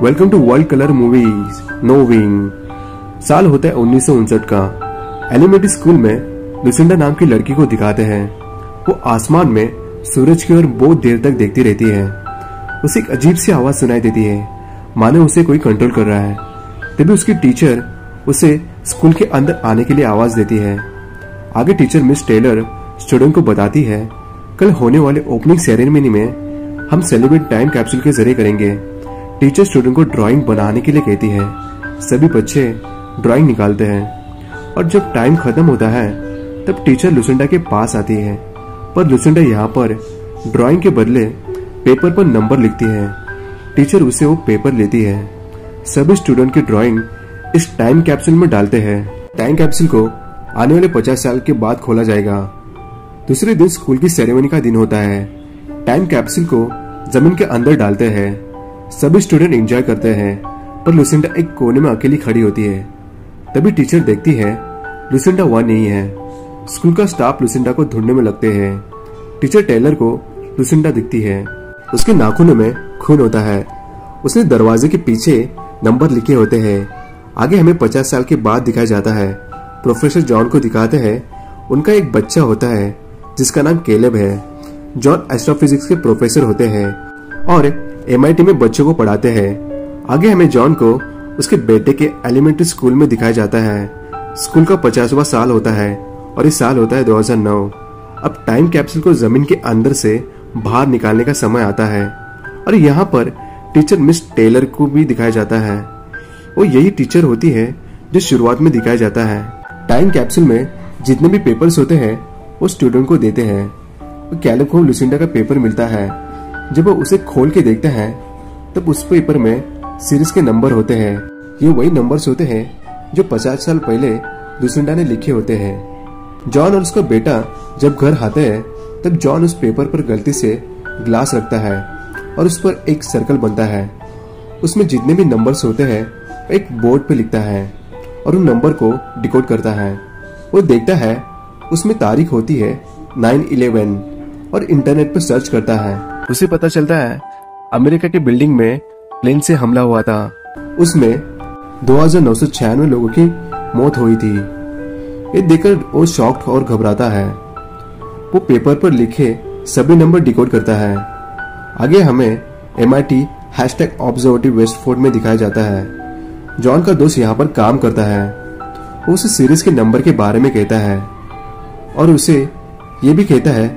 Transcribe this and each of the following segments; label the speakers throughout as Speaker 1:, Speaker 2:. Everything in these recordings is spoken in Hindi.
Speaker 1: Welcome to world colour movies no wing. साल होता है 1959 का। एलिमेंट्री स्कूल में लुसिंडा नाम की लड़की को दिखाते हैं। वो आसमान में सूरज की ओर बहुत देर तक देखती रहती है। उसे एक अजीब सी आवाज सुनाई देती है, मानो उसे कोई कंट्रोल कर रहा है। तभी उसकी टीचर उसे स्कूल के अंदर आने के लिए आवाज देती है। आगे टीचर मिस टेलर स्टूडेंट को बताती है, कल होने वाले ओपनिंग सेरेमनी में हम सेलिब्रेट टाइम कैप्सूल के जरिए करेंगे। टीचर स्टूडेंट को ड्राइंग बनाने के लिए कहती है। सभी बच्चे ड्राइंग निकालते हैं और जब टाइम खत्म होता है तब टीचर लुसिंडा के पास आती है, पर लुसिंडा यहाँ पर ड्राइंग के बदले पेपर पर नंबर लिखती है। टीचर उसे वो पेपर लेती है। सभी स्टूडेंट की ड्राइंग इस टाइम कैप्सूल में डालते हैं। टाइम कैप्सूल को आने वाले 50 साल के बाद खोला जाएगा। दूसरे दिन स्कूल की सेरेमनी का दिन होता है। टाइम कैप्सूल को जमीन के अंदर डालते हैं। सभी स्टूडेंट एंजॉय करते हैं, पर लुसिंडा एक कोने में अकेली खड़ी होती है। तभी टीचर देखती है लुसिंडा वहां नहीं है। स्कूल का स्टाफ लुसिंडा को ढूंढने में लगते हैं। टीचर टेलर को लुसिंडा दिखती है। उसके नाखूनों में खून होता है। उसने दरवाजे के पीछे नंबर लिखे होते हैं। आगे हमें 50 साल के बाद दिखाया जाता है। प्रोफेसर जॉन को दिखाते हैं। उनका एक बच्चा होता है जिसका नाम कैलेब है। जॉन एस्ट्रोफिजिक्स के प्रोफेसर होते हैं और MIT में बच्चों को पढ़ाते हैं। आगे हमें जॉन को उसके बेटे के एलिमेंट्री स्कूल में दिखाया जाता है। स्कूल का 50वां साल होता है और इस साल होता है 2009। अब टाइम कैप्सूल को जमीन के अंदर से बाहर निकालने का समय आता है और यहाँ पर टीचर मिस टेलर को भी दिखाया जाता है। वो यही टीचर होती है जो शुरुआत में दिखाया जाता है। टाइम कैप्सूल में जितने भी पेपर्स होते हैं वो स्टूडेंट को देते हैं। कैलेब को लुसिंडा का पेपर मिलता है। जब वो उसे खोल के देखते हैं तब उस पेपर में सीरीज के नंबर होते हैं। ये वही नंबर्स होते हैं जो 50 साल पहले लुसिंडा ने लिखे होते हैं। जॉन और उसका बेटा जब घर आते हैं तब जॉन उस पेपर पर गलती से ग्लास रखता है और उस पर एक सर्कल बनता है। उसमें जितने भी नंबर्स होते हैं एक बोर्ड पे लिखता है और उन नंबर को डिकोड करता है। वो देखता है उसमें तारीख होती है 9/11 और इंटरनेट पर सर्च करता है। उसे पता चलता है अमेरिका के बिल्डिंग में प्लेन से हमला हुआ था। उसमें 2996 लोगों की मौत हुई थी। ये देखकर वो शॉक्ड और घबराता है। वो पेपर पर लिखे सभी नंबर डिकोड करता है। आगे हमें MIT #ऑब्जर्वेटिव वेस्टफोर्ड में दिखाया जाता है। जॉन का दोस्त यहाँ पर काम करता है। वो उसे सीरीज के नंबर के बारे में कहता है और उसे ये भी कहता है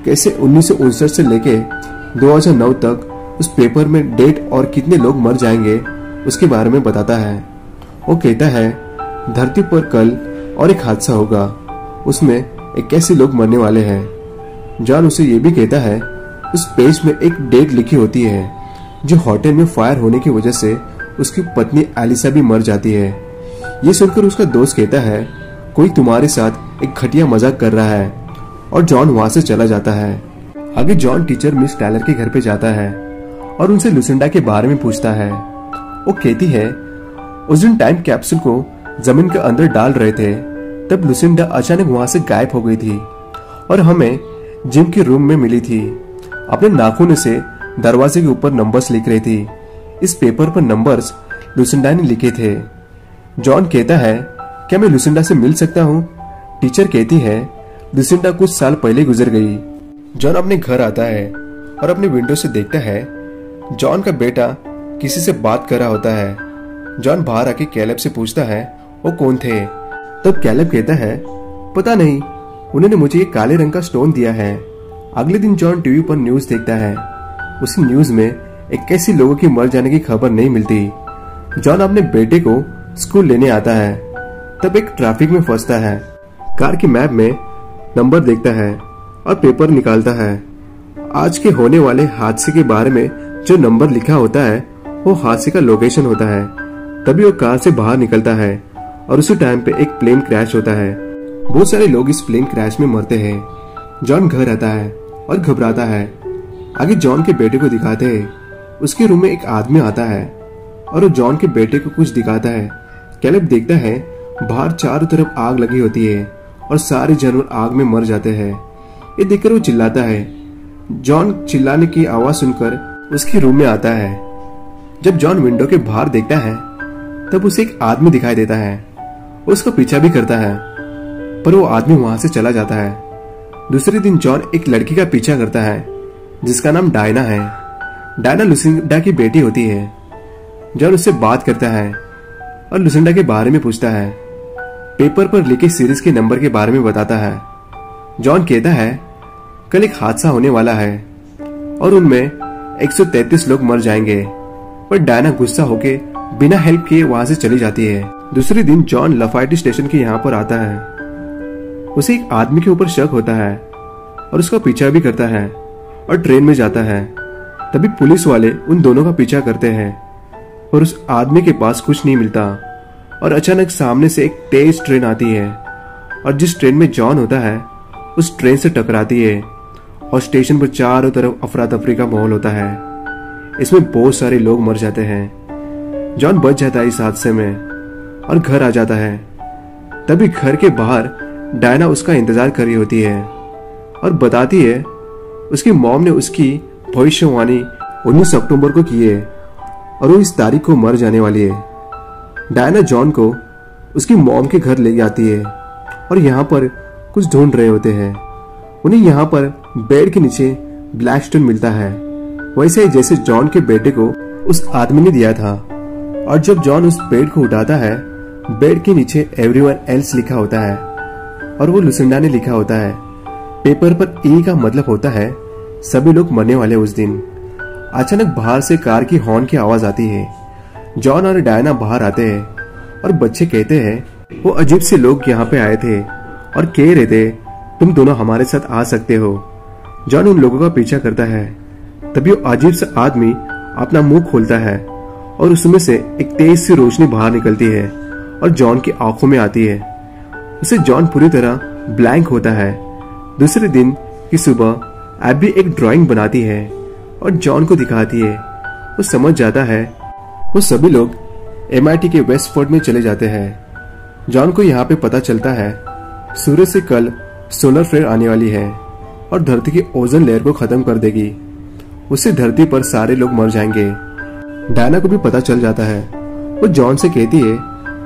Speaker 1: कैसे 1959 से लेके 2009 तक उस पेपर में डेट और कितने लोग मर जाएंगे उसके बारे में बताता है। वो कहता है धरती पर कल और एक हादसा होगा, उसमें 81 लोग मरने वाले हैं। जॉन उसे ये भी कहता है उस पेज में एक डेट लिखी होती है जो होटल में फायर होने की वजह से उसकी पत्नी एलिसा भी मर जाती है। ये सुनकर उसका दोस्त कहता है कोई तुम्हारे साथ एक घटिया मजाक कर रहा है और जॉन वहां से चला जाता है। आगे जॉन टीचर मिस टेलर के घर पे जाता है और उनसे लुसिंडा के बारे में पूछता है। वो कहती है उस दिन टाइम कैप्सूल को जमीन के अंदर डाल रहे थे तब लुसिंडा अचानक वहां से गायब हो गई थी और हमें जिम के रूम में मिली थी। अपने नाखून से दरवाजे के ऊपर नंबर्स लिख रही थी। इस पेपर पर नंबर्स लुसिंडा ने लिखे थे। जॉन कहता है क्या मैं लुसिंडा से मिल सकता हूँ? टीचर कहती है लुसिंडा कुछ साल पहले गुजर गई। जॉन अपने घर आता है और अपने विंडो से देखता है जॉन का बेटा किसी से बात कर रहा होता है। जॉन बाहर आके कैलेब से पूछता है वो कौन थे? तब कैलेब कहता है पता नहीं, उन्होंने मुझे ये काले रंग का स्टोन दिया है। अगले दिन जॉन टीवी पर न्यूज देखता है। उस न्यूज में 81 लोगों की मर जाने की खबर नहीं मिलती। जॉन अपने बेटे को स्कूल लेने आता है तब एक ट्रैफिक में फंसता है। कार की मैप में नंबर देखता है और पेपर निकालता है। आज के होने वाले हादसे के बारे में जो नंबर लिखा होता है वो हादसे का लोकेशन होता है। तभी वो कार से बाहर निकलता है और उसी टाइम पे एक प्लेन क्रैश होता है। बहुत सारे लोग इस प्लेन क्रैश में मरते हैं। जॉन घर आता है और घबराता है। आगे जॉन के बेटे को दिखाते हैं। उसके रूम में एक आदमी आता है और वो जॉन के बेटे को कुछ दिखाता है। कैलेब देखता है बाहर चारों तरफ आग लगी होती है और सारे जानवर आग में मर जाते हैं। ये देखकर वो चिल्लाता है। जॉन चिल्लाने की आवाज सुनकर उसके रूम में आता है। जब जॉन विंडो के बाहर देखता है तब उसे एक आदमी दिखाई देता है। वो उसका पीछा भी करता है पर वो आदमी वहां से चला जाता है। दूसरे दिन जॉन एक लड़की का पीछा करता है जिसका नाम डायना है। डायना लुसिंडा की बेटी होती है। जॉन उससे बात करता है और लुसिंडा के बारे में पूछता है। पेपर पर लिखे सीरीज के नंबर के बारे में बताता है। जॉन कहता है कल एक हादसा होने वाला है और उनमें 133 लोग मर जाएंगे, पर डायना गुस्सा होके बिना हेल्प किए वहां से चली जाती है। दूसरे दिन जॉन लफायटी स्टेशन के यहाँ पर आता है। उसे एक आदमी के ऊपर शक होता है और उसका पीछा भी करता है और ट्रेन में जाता है। तभी पुलिस वाले उन दोनों का पीछा करते हैं और उस आदमी के पास कुछ नहीं मिलता और अचानक सामने से एक तेज ट्रेन आती है और जिस ट्रेन में जॉन होता है उस ट्रेन से टकराती है और स्टेशन पर चारों तरफ अफरा तफरी का माहौल होता है। इसमें बहुत सारे लोग मर जाते हैं। जॉन बच जाता है इस हादसे में और घर आ जाता है। तभी घर के बाहर डायना उसका इंतजार कर रही होती है और बताती है उसकी मॉम ने उसकी भविष्यवाणी 19 अक्टूबर को की है और वो इस तारीख को मर जाने वाली है। डायना जॉन को उसकी मॉम के घर ले जाती है और यहाँ पर कुछ ढूंढ रहे होते हैं। उन्हें यहाँ पर बेड के नीचे ब्लैक स्टोन मिलता है, वैसे ही जैसे जॉन के बेटे को उस आदमी ने दिया था। और जब जॉन उस बेड को उठाता है, बेड के नीचे एवरीवन एल्स लिखा होता है और वो लुसिंडा ने लिखा होता है। पेपर पर ई का मतलब होता है सभी लोग मरने वाले उस दिन। अचानक बाहर से कार की हॉर्न की आवाज आती है। जॉन और डायना बाहर आते हैं और बच्चे कहते हैं वो अजीब से लोग यहाँ पे आए थे और कह रहे थे तुम दोनों हमारे साथ आ सकते हो। जॉन उन लोगों का पीछा करता है। तभी वो अजीब सा आदमी अपना मुंह खोलता है और उसमें से एक तेज सी रोशनी बाहर निकलती है और जॉन की आंखों में आती है। उसे जॉन पूरी तरह ब्लैंक होता है। दूसरे दिन की सुबह एबी एक ड्राइंग बनाती है और जॉन को दिखाती है। वो समझ जाता है। वो सभी लोग MIT के वेस्टफोर्ड में चले जाते हैं। जॉन को यहाँ पे पता चलता है सूरज से कल सोलर फ्लेयर आने वाली है और धरती की ओजोन लेयर को खत्म कर देगी। उससे धरती पर सारे लोग मर जाएंगे। डायना को भी पता चल जाता है। वो जॉन से कहती है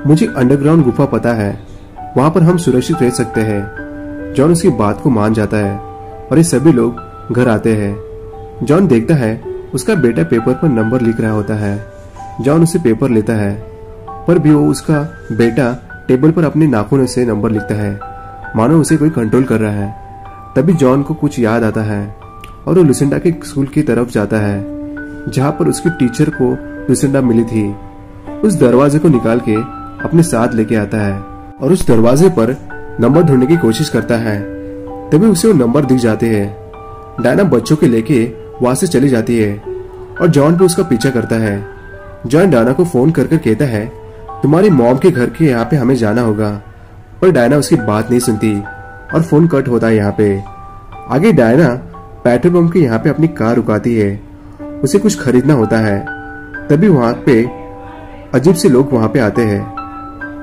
Speaker 1: मुझे अंडरग्राउंड गुफा पता है, वहां पर हम सुरक्षित रह सकते हैं। जॉन उसकी बात को मान जाता है और ये सभी लोग घर आते हैं। जॉन देखता है उसका बेटा पेपर पर नंबर लिख रहा होता है। जॉन उसे पेपर लेता है पर भी वो उसका बेटा टेबल पर अपने नाखूनों से नंबर लिखता है, मानो उसे कोई कंट्रोल कर रहा है। तभी जॉन को कुछ याद आता है और वो लुसिंडा के स्कूल की तरफ जाता है जहाँ पर उसकी टीचर को लुसिंडा मिली थी। उस दरवाजे को निकाल के अपने साथ लेके आता है और उस दरवाजे पर नंबर ढूंढने की कोशिश करता है। तभी उसे वो नंबर दिख जाते हैं। डायना बच्चों के लेके वहां से चली जाती है और जॉन भी उसका पीछा करता है। जॉन डायना को फोन कर कहता है तुम्हारी मॉम के घर के यहाँ पे हमें जाना होगा, पर डायना उसकी बात नहीं सुनती और फोन कट होता है। यहाँ पे आगे डायना पेट्रोल पंप के यहाँ पे अपनी कार रुकाती है। उसे कुछ खरीदना होता है। तभी वहां पे अजीब से लोग वहां पे आते हैं।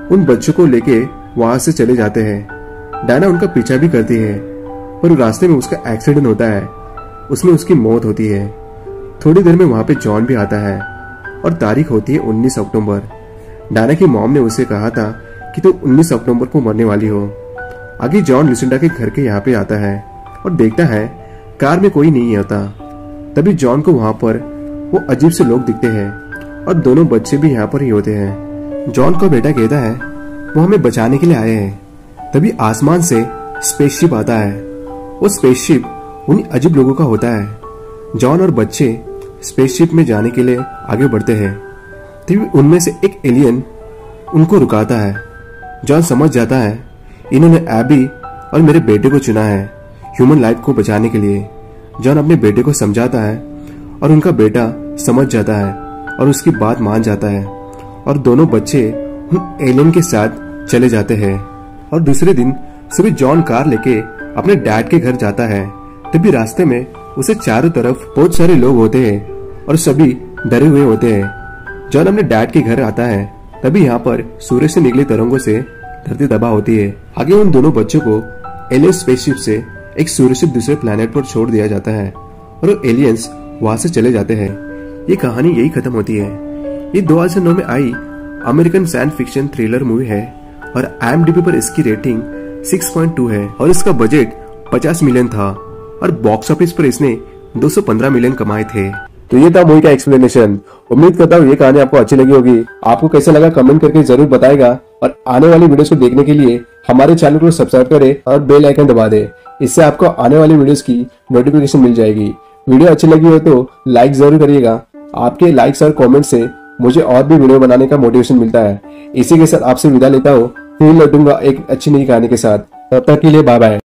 Speaker 1: उन बच्चों को लेके वहां से चले जाते हैं। डायना उनका पीछा भी करती है पर रास्ते में उसका एक्सीडेंट होता है, उसमें उसकी मौत होती है। थोड़ी देर में वहां पे जॉन भी आता है और तारीख होती है 19 अक्टूबर। डायना की मॉम ने उसे कहा था कि तुम 19 अक्टूबर को मरने वाली हो। आगे जॉन लुसिंडा के घर के यहाँ पे आता है और देखता है कार में कोई नहीं होता। तभी जॉन को वहां पर वो अजीब से लोग दिखते हैं और दोनों बच्चे भी यहाँ पर ही होते हैं। जॉन का बेटा कहता है वो हमें बचाने के लिए आए हैं। तभी आसमान से स्पेसशिप आता है। वो स्पेसशिप उन्हीं अजीब लोगों का होता है। जॉन और बच्चे स्पेसशिप में जाने के लिए आगे बढ़ते हैं। तभी उनमें से एक एलियन उनको रुकाता है। जॉन समझ जाता है इन्होंने एबी और मेरे बेटे को चुना है ह्यूमन लाइफ को बचाने के लिए। जॉन अपने बेटे को समझाता है और उनका बेटा समझ जाता है और उसकी बात मान जाता है और दोनों बच्चे उन एलियन के साथ चले जाते हैं। और दूसरे दिन सुबह जॉन कार लेके अपने डैड के घर जाता है। तभी रास्ते में उसे चारों तरफ बहुत सारे लोग होते हैं और सभी डरे हुए होते हैं। जॉन अपने डैड के घर आता है। तभी यहाँ पर सूरज से निकले तरंगों से धरती तबाह होती है। आगे उन दोनों बच्चों को एलियन स्पेसशिप से एक सूरज से दूसरे प्लेनेट पर छोड़ दिया जाता है और वो एलियंस वहां से चले जाते हैं। ये कहानी यही खत्म होती है। ये 2009 में आई American science fiction thriller movie है और IMDb पर इसकी रेटिंग 6.2 है और इसका बजट 50 मिलियन था और बॉक्स ऑफिस पर इसने 215 मिलियन कमाए थे। तो ये था मूवी का एक्सप्लेनेशन। उम्मीद करता हूँ ये कहानी आपको अच्छी लगी होगी। आपको कैसा लगा कमेंट करके जरूर बताएगा और आने वाली वीडियोस को देखने के लिए हमारे चैनल को सब्सक्राइब करें और बेल आइकन दबा दें। इससे आपको आने वाली वीडियोस की नोटिफिकेशन मिल जाएगी। वीडियो अच्छी लगी हो तो लाइक जरूर करिएगा। आपके लाइक्स और कमेंट से मुझे और भी वीडियो बनाने का मोटिवेशन मिलता है। इसी के साथ आपसे विदा लेता हूँ, फिर लौटूंगा एक अच्छी नई कहानी के साथ। तब तक के लिए बाय बाय।